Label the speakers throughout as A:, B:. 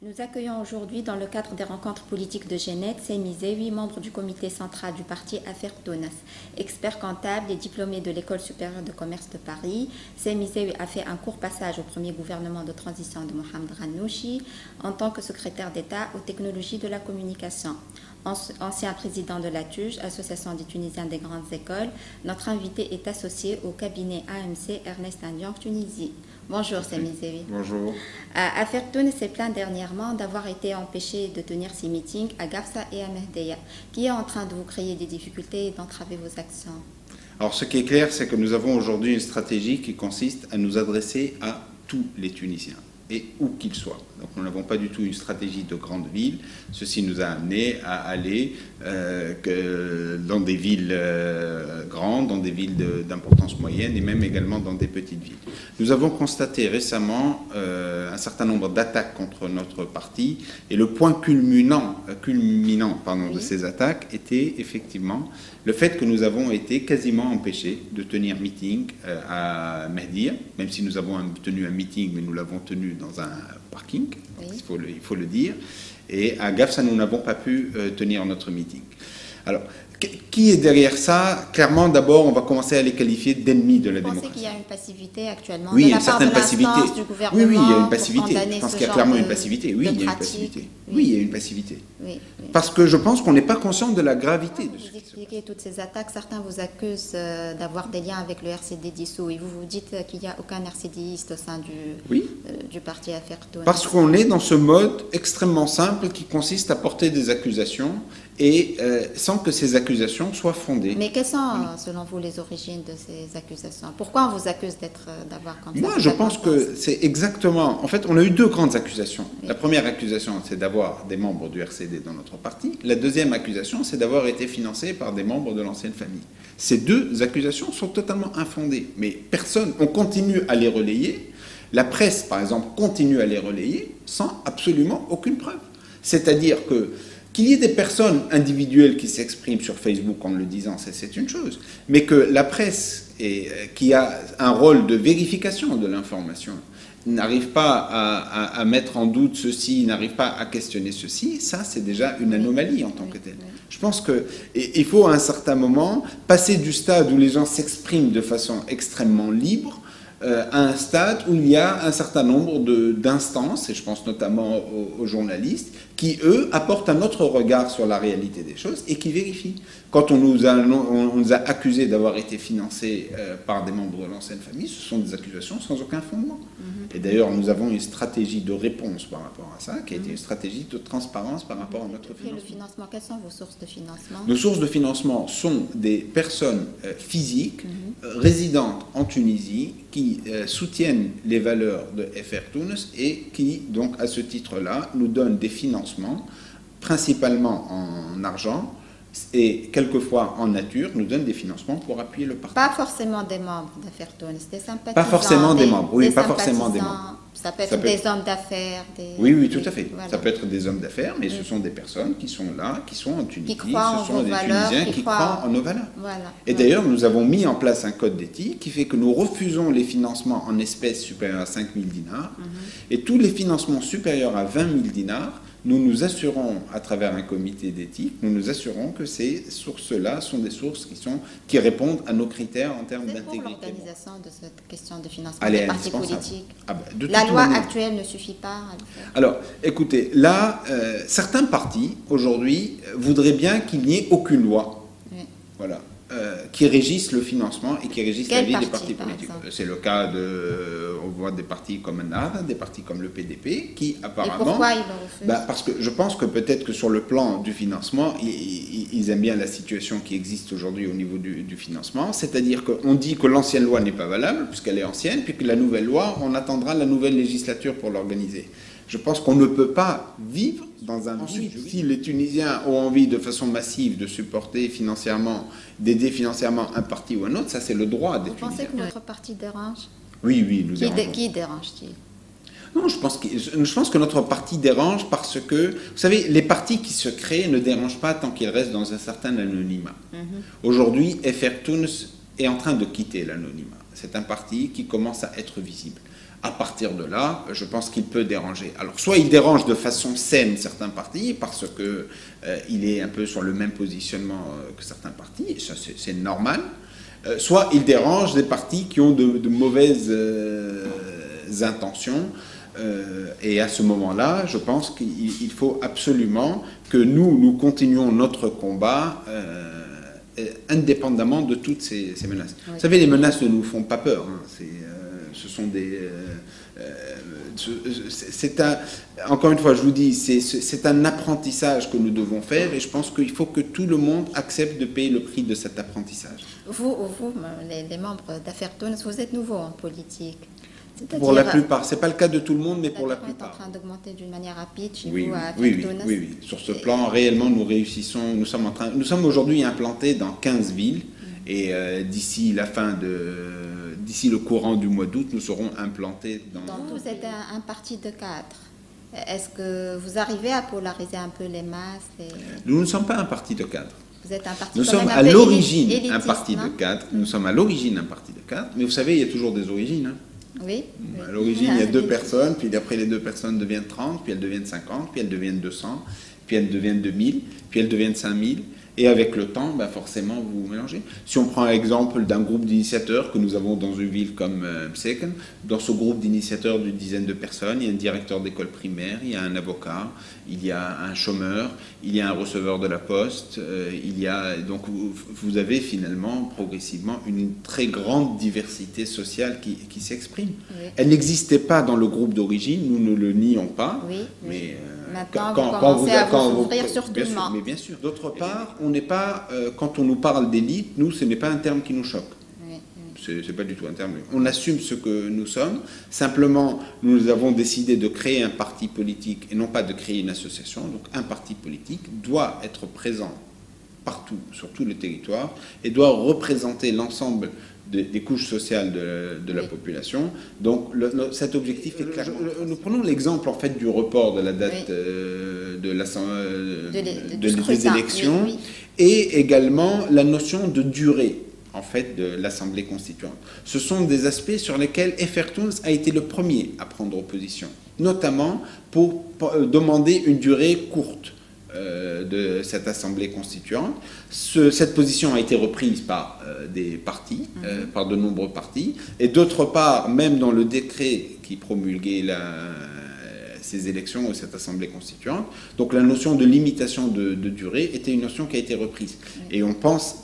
A: Nous accueillons aujourd'hui, dans le cadre des rencontres politiques de Genève, Sami Zewi, membre du comité central du parti Affaires Tounes, expert comptable et diplômé de l'École supérieure de commerce de Paris. Sami Zewi a fait un court passage au premier gouvernement de transition de Mohamed Ghannouchi en tant que secrétaire d'État aux technologies de la communication. Ancien président de la TUJ, Association des Tunisiens des grandes écoles, notre invité est associé au cabinet AMC Ernest & Young Tunisie. Bonjour Sami Zewi.
B: Bonjour.
A: Affaires Tounes s'est plaint dernièrement d'avoir été empêché de tenir ses meetings à Gafsa et à Mehdeya, qui est en train de vous créer des difficultés et d'entraver vos actions.
B: Alors ce qui est clair, c'est que nous avons aujourd'hui une stratégie qui consiste à nous adresser à tous les Tunisiens, et où qu'ils soient. Donc nous n'avons pas du tout une stratégie de grande ville. Ceci nous a amené à aller dans des villes grandes, dans des villes d'importance moyenne et même également dans des petites villes. Nous avons constaté récemment un certain nombre d'attaques contre notre parti et le point culminant de ces attaques était effectivement le fait que nous avons été quasiment empêchés de tenir meeting à Mehdia, même si nous avons tenu un meeting, mais nous l'avons tenu dans un parking, il faut le dire, et à Gafsa, nous n'avons pas pu tenir notre meeting. Alors, qui est derrière ça? Clairement, d'abord, on va commencer à les qualifier d'ennemis de la démocratie.
A: Vous pensez qu'il y a une passivité actuellement
B: oui,
A: de
B: il y a
A: la
B: une
A: part
B: certaine
A: de
B: passivité.
A: du gouvernement?
B: Oui, il y a une passivité.
A: Je
B: pense qu'il y a clairement une passivité. Oui, il y a une passivité. Oui, il y a une passivité.
A: Oui.
B: Parce que je pense qu'on n'est pas conscient de la gravité de ce qui se passe.
A: Vous expliquez toutes ces attaques. Certains vous accusent d'avoir des liens avec le RCD dissous. Et vous vous dites qu'il n'y a aucun RCDiste au sein du parti Affaires Tounes.
B: Parce qu'on est dans ce mode extrêmement simple qui consiste à porter des accusations et sans que ces accusations soient fondées.
A: Mais quelles sont, selon vous, les origines de ces accusations? Pourquoi on vous accuse d'avoir comme ça?
B: Moi, je pense que c'est exactement... En fait, on a eu deux grandes accusations. Oui. La première accusation, c'est d'avoir des membres du RCD dans notre parti. La deuxième accusation, c'est d'avoir été financé par des membres de l'ancienne famille. Ces deux accusations sont totalement infondées. Mais personne... On continue à les relayer. La presse, par exemple, continue à les relayer sans absolument aucune preuve. C'est-à-dire qu'il y ait des personnes individuelles qui s'expriment sur Facebook en le disant, c'est une chose. Mais que la presse, qui a un rôle de vérification de l'information, n'arrive pas à mettre en doute ceci, n'arrive pas à questionner ceci, ça c'est déjà une anomalie en tant que telle. Je pense qu'il faut à un certain moment passer du stade où les gens s'expriment de façon extrêmement libre à un stade où il y a un certain nombre d'instances, et je pense notamment aux journalistes, qui, eux, apportent un autre regard sur la réalité des choses et qui vérifient. Quand on nous a accusés d'avoir été financés par des membres de l'ancienne famille, ce sont des accusations sans aucun fondement. Et d'ailleurs, nous avons une stratégie de réponse par rapport à ça, qui a été une stratégie de transparence par rapport à notre financement.
A: Et le financement, quelles sont vos sources de financement?
B: Nos sources de financement sont des personnes physiques, résidentes en Tunisie, qui soutiennent les valeurs de Affaires Tounes et qui, donc, à ce titre-là, nous donnent des financements, principalement en argent, et quelquefois en nature, nous donnent des financements pour appuyer le parti.
A: Pas forcément des membres d'Affaires Tounes, des sympathisants.
B: Pas forcément des membres, oui, pas forcément des membres.
A: Ça peut être des hommes d'affaires.
B: Oui, tout à fait. Voilà. Ça peut être des hommes d'affaires, mais ce sont des personnes qui sont là, qui sont en Tunisie, ce sont des Tunisiens qui croient en nos valeurs.
A: Voilà.
B: Et d'ailleurs, nous avons mis en place un code d'éthique qui fait que nous refusons les financements en espèces supérieurs à 5 000 dinars, et tous les financements supérieurs à 20 000 dinars, nous nous assurons, à travers un comité d'éthique, nous nous assurons que ces sources-là sont des sources qui répondent à nos critères en termes d'intégrité.
A: Pour l'organisation de cette question de financement des partis politiques.
B: La
A: loi actuelle ne suffit pas à le faire.
B: Alors, écoutez, là, certains partis, aujourd'hui, voudraient bien qu'il n'y ait aucune loi. Voilà. Qui régissent le financement et qui régissent la vie des partis politiques. C'est le cas on voit des partis comme Ennahda, des partis comme le PDP, qui apparemment...
A: Et pourquoi ils le refusent?
B: Parce que je pense que peut-être que sur le plan du financement, ils aiment bien la situation qui existe aujourd'hui au niveau du financement, c'est-à-dire qu'on dit que l'ancienne loi n'est pas valable, puisqu'elle est ancienne, puis que la nouvelle loi, on attendra la nouvelle législature pour l'organiser. Je pense qu'on ne peut pas vivre dans un... Ensuite, si les Tunisiens ont envie de façon massive de supporter financièrement, d'aider financièrement un parti ou un autre, ça c'est le droit des Tunisiens.
A: Vous pensez que notre parti dérange?
B: Oui, nous dérangeons.
A: Qui dérange-t-il?
B: Non, je pense que notre parti dérange parce que, vous savez, les partis qui se créent ne dérangent pas tant qu'ils restent dans un certain anonymat. Aujourd'hui, Affaires Tounes est en train de quitter l'anonymat. C'est un parti qui commence à être visible. À partir de là, je pense qu'il peut déranger. Alors, soit il dérange de façon saine certains partis, parce qu'il est un peu sur le même positionnement que certains partis, et ça c'est normal, soit il dérange des partis qui ont de mauvaises intentions, et à ce moment-là, je pense qu'il faut absolument que nous continuions notre combat indépendamment de toutes ces menaces. Oui. Vous savez, les menaces ne nous font pas peur, hein. Ce sont des... encore une fois, je vous dis, c'est un apprentissage que nous devons faire, et je pense qu'il faut que tout le monde accepte de payer le prix de cet apprentissage.
A: Vous les membres d'Affaires Tounes, vous êtes nouveaux en politique.
B: Pour la plupart, ce n'est pas le cas de tout le monde, mais pour la plupart.
A: Est en train d'augmenter d'une manière rapide chez
B: vous
A: à Affaires Tounes.
B: Oui. Sur ce plan, réellement, nous réussissons. Nous sommes aujourd'hui implantés dans 15 villes, et d'ici le courant du mois d'août, nous serons implantés dans...
A: Donc vous êtes un parti de cadres. Est-ce que vous arrivez à polariser un peu les masses
B: Nous ne sommes pas un parti de cadres.
A: Vous êtes un parti
B: Nous sommes à l'origine un parti de cadres. Nous sommes à l'origine un parti de cadres. Mais vous savez, il y a toujours des origines. Hein.
A: Oui.
B: À l'origine, il y a 2 personnes, puis après les 2 personnes deviennent 30, puis elles deviennent 50, puis elles deviennent 200, puis elles deviennent 2000, puis elles deviennent 5000. Et avec le temps, forcément, vous vous mélangez. Si on prend l'exemple d'un groupe d'initiateurs que nous avons dans une ville comme Mseken, dans ce groupe d'initiateurs d'une dizaine de personnes, il y a un directeur d'école primaire, il y a un avocat, il y a un chômeur, il y a un receveur de la poste, donc vous avez finalement, progressivement, une très grande diversité sociale qui s'exprime. Oui. Elle n'existait pas dans le groupe d'origine, nous ne le nions pas,
A: oui.
B: Mais...
A: Maintenant, vous commencez à vous ouvrir sur tout le monde.
B: Mais bien sûr. D'autre part, on n'est pas, quand on nous parle d'élite, nous, ce n'est pas un terme qui nous choque. C'est pas du tout un terme. On assume ce que nous sommes. Simplement, nous avons décidé de créer un parti politique et non pas de créer une association. Donc, un parti politique doit être présent partout, sur tout le territoire, et doit représenter l'ensemble des couches sociales de la population. Donc cet objectif est clair. Nous prenons l'exemple en fait du report de la date des élections, et également la notion de durée en fait de l'Assemblée constituante. Ce sont des aspects sur lesquels Affaires Tounes a été le premier à prendre position, notamment pour demander une durée courte de cette Assemblée constituante. Cette position a été reprise par des partis, par de nombreux partis, et d'autre part, même dans le décret qui promulguait ces élections ou cette Assemblée constituante, donc la notion de limitation de durée était une notion qui a été reprise. Et on pense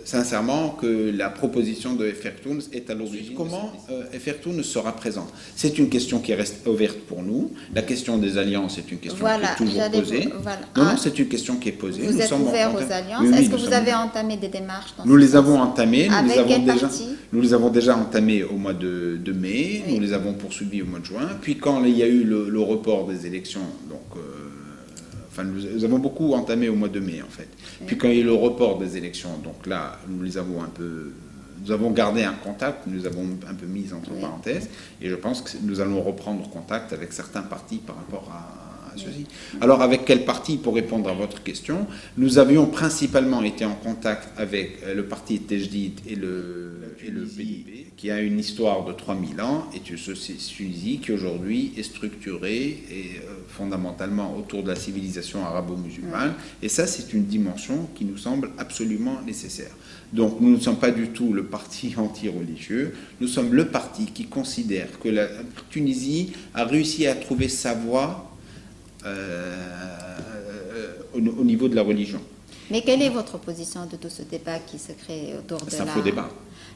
B: sincèrement que la proposition de Affaires Tounes est à l'origine. Comment Affaires Tounes sera présent? C'est une question qui reste ouverte pour nous. La question des alliances est une question qui est toujours posée. Non, c'est une question qui est posée.
A: Vous êtes ouvert aux alliances. Est-ce que vous avez entamé des démarches dans
B: Nous les avons entamées.
A: Nous
B: les avons déjà entamées au mois de mai. Oui. Nous les avons poursuivies au mois de juin. Puis quand il y a eu le report des élections, donc... nous avons beaucoup entamé au mois de mai, en fait. Oui. Puis quand il y a eu le report des élections, donc là, nous avons gardé un contact, nous avons un peu mis entre parenthèses, et je pense que nous allons reprendre contact avec certains partis par rapport à ceci. Alors, avec quel parti, pour répondre à votre question, nous avions principalement été en contact avec le parti Tejdid et le PDP, qui a une histoire de 3000 ans, et c'est Tunisie qui aujourd'hui est structurée et fondamentalement autour de la civilisation arabo-musulmane, et ça c'est une dimension qui nous semble absolument nécessaire. Donc nous ne sommes pas du tout le parti anti-religieux, nous sommes le parti qui considère que la Tunisie a réussi à trouver sa voie au niveau de la religion.
A: Mais quelle est votre position de tout ce débat qui se crée autour de
B: un faux débat.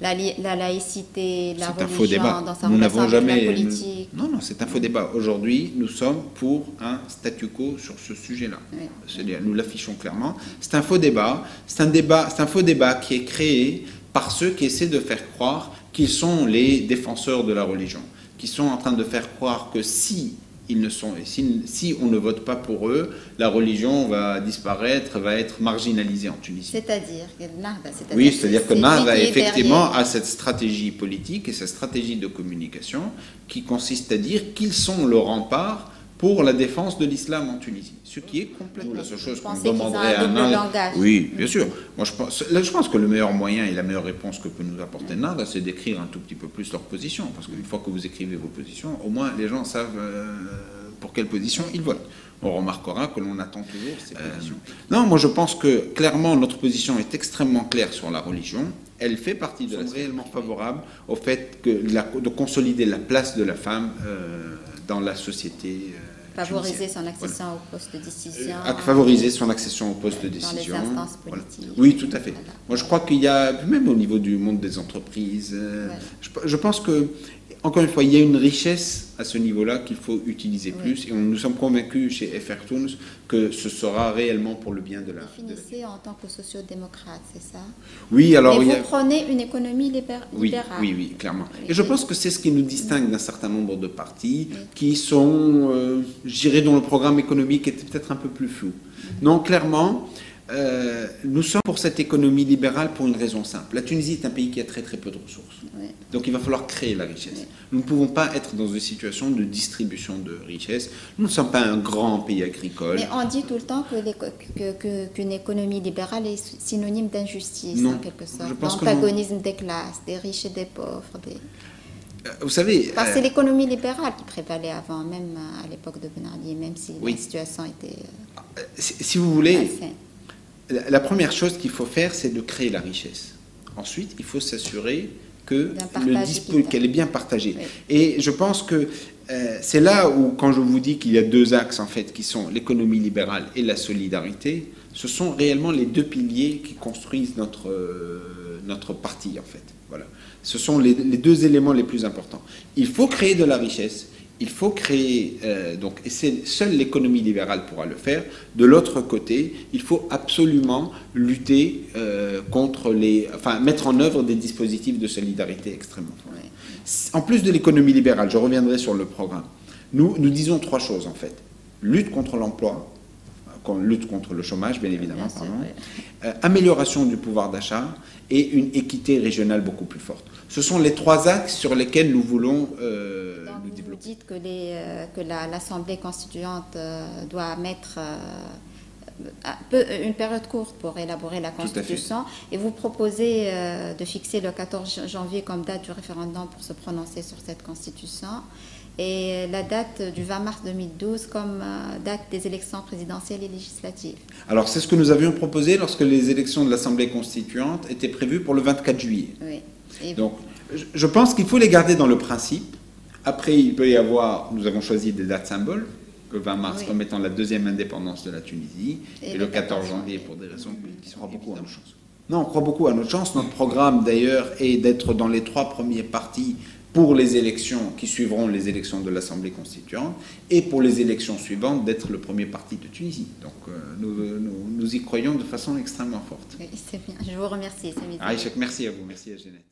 A: La laïcité, la religion,
B: un faux débat.
A: Dans sa relation avec la politique?
B: Non, c'est un faux débat. Aujourd'hui, nous sommes pour un statu quo sur ce sujet-là. Oui. C'est-à-dire, nous l'affichons clairement. C'est un faux débat. C'est un faux débat qui est créé par ceux qui essaient de faire croire qu'ils sont les défenseurs de la religion, qui sont en train de faire croire que si on ne vote pas pour eux, la religion va disparaître, va être marginalisée en Tunisie.
A: C'est-à-dire
B: que Nahda effectivement a cette stratégie politique et cette stratégie de communication qui consiste à dire qu'ils sont le rempart pour la défense de l'islam en Tunisie, ce qui est complètement la seule chose qu'on demanderait à
A: Nada.
B: Oui, bien sûr. Moi, je pense que le meilleur moyen et la meilleure réponse que peut nous apporter Nada, c'est d'écrire un tout petit peu plus leur position, parce qu'une fois que vous écrivez vos positions, au moins les gens savent pour quelle position ils votent. On remarquera que l'on attend toujours ces positions. Non, moi je pense que clairement notre position est extrêmement claire sur la religion. Elle fait partie de la réellement favorable au fait de consolider la place de la femme dans la société.
A: Favoriser son accession au poste de décision.
B: Favoriser son accession au poste de décision.
A: Dans les instances politiques.
B: Voilà. Oui, tout à fait. Voilà. Moi, je crois qu'il y a, même au niveau du monde des entreprises, voilà. Je pense que, encore une fois, il y a une richesse à ce niveau-là qu'il faut utiliser plus. Et nous sommes convaincus chez FR Tunis que ce sera réellement pour le bien de la...
A: Vous définissez en tant que sociodémocrate, c'est ça?
B: Oui, alors...
A: Mais vous prenez une économie libérale.
B: Oui, clairement. Et je pense que c'est ce qui nous distingue d'un certain nombre de partis qui sont, je dirais, dont le programme économique était peut-être un peu plus flou. Non, clairement... nous sommes pour cette économie libérale pour une raison simple. La Tunisie est un pays qui a très peu de ressources. Oui. Donc il va falloir créer la richesse. Oui. Nous ne pouvons pas être dans une situation de distribution de richesse. Nous ne sommes pas un grand pays agricole.
A: Mais on dit tout le temps qu'une économie libérale est synonyme d'injustice, en quelque sorte. D'antagonisme des classes, des riches et des pauvres.
B: Vous savez...
A: Parce que c'est l'économie libérale qui prévalait avant, même à l'époque de Ben Ali, même si la situation était...
B: Si vous voulez... La première chose qu'il faut faire, c'est de créer la richesse. Ensuite, il faut s'assurer qu'elle est bien partagée. Oui. Et je pense que c'est là où, quand je vous dis qu'il y a deux axes, en fait, qui sont l'économie libérale et la solidarité, ce sont réellement les deux piliers qui construisent notre parti, en fait. Voilà. Ce sont les deux éléments les plus importants. Il faut créer de la richesse. Il faut créer, et seule l'économie libérale pourra le faire. De l'autre côté, il faut absolument lutter mettre en œuvre des dispositifs de solidarité extrêmement forts. Oui. En plus de l'économie libérale, je reviendrai sur le programme, nous disons trois choses en fait. Lutte contre l'emploi, lutte contre le chômage, bien évidemment, amélioration du pouvoir d'achat et une équité régionale beaucoup plus forte. Ce sont les trois axes sur lesquels nous voulons nous développer.
A: Vous dites que l'Assemblée constituante doit mettre une période courte pour élaborer la Constitution et vous proposez de fixer le 14 janvier comme date du référendum pour se prononcer sur cette Constitution et la date du 20 mars 2012 comme date des élections présidentielles et législatives.
B: Alors c'est ce que nous avions proposé lorsque les élections de l'Assemblée constituante étaient prévues pour le 24 juillet.
A: Oui. Et
B: donc je pense qu'il faut les garder dans le principe. Après il peut y avoir, nous avons choisi des dates symboles, le 20 mars comme étant la deuxième indépendance de la Tunisie et le 14 janvier pour des raisons qui sont beaucoup à nos chances. Non, on croit beaucoup à notre chance. Notre programme d'ailleurs est d'être dans les trois premiers partis pour les élections qui suivront les élections de l'Assemblée constituante et pour les élections suivantes d'être le premier parti de Tunisie. Donc nous y croyons de façon extrêmement forte.
A: Oui, c'est bien. Je vous remercie.
B: Aïchek, merci à vous. Merci à Jeannette.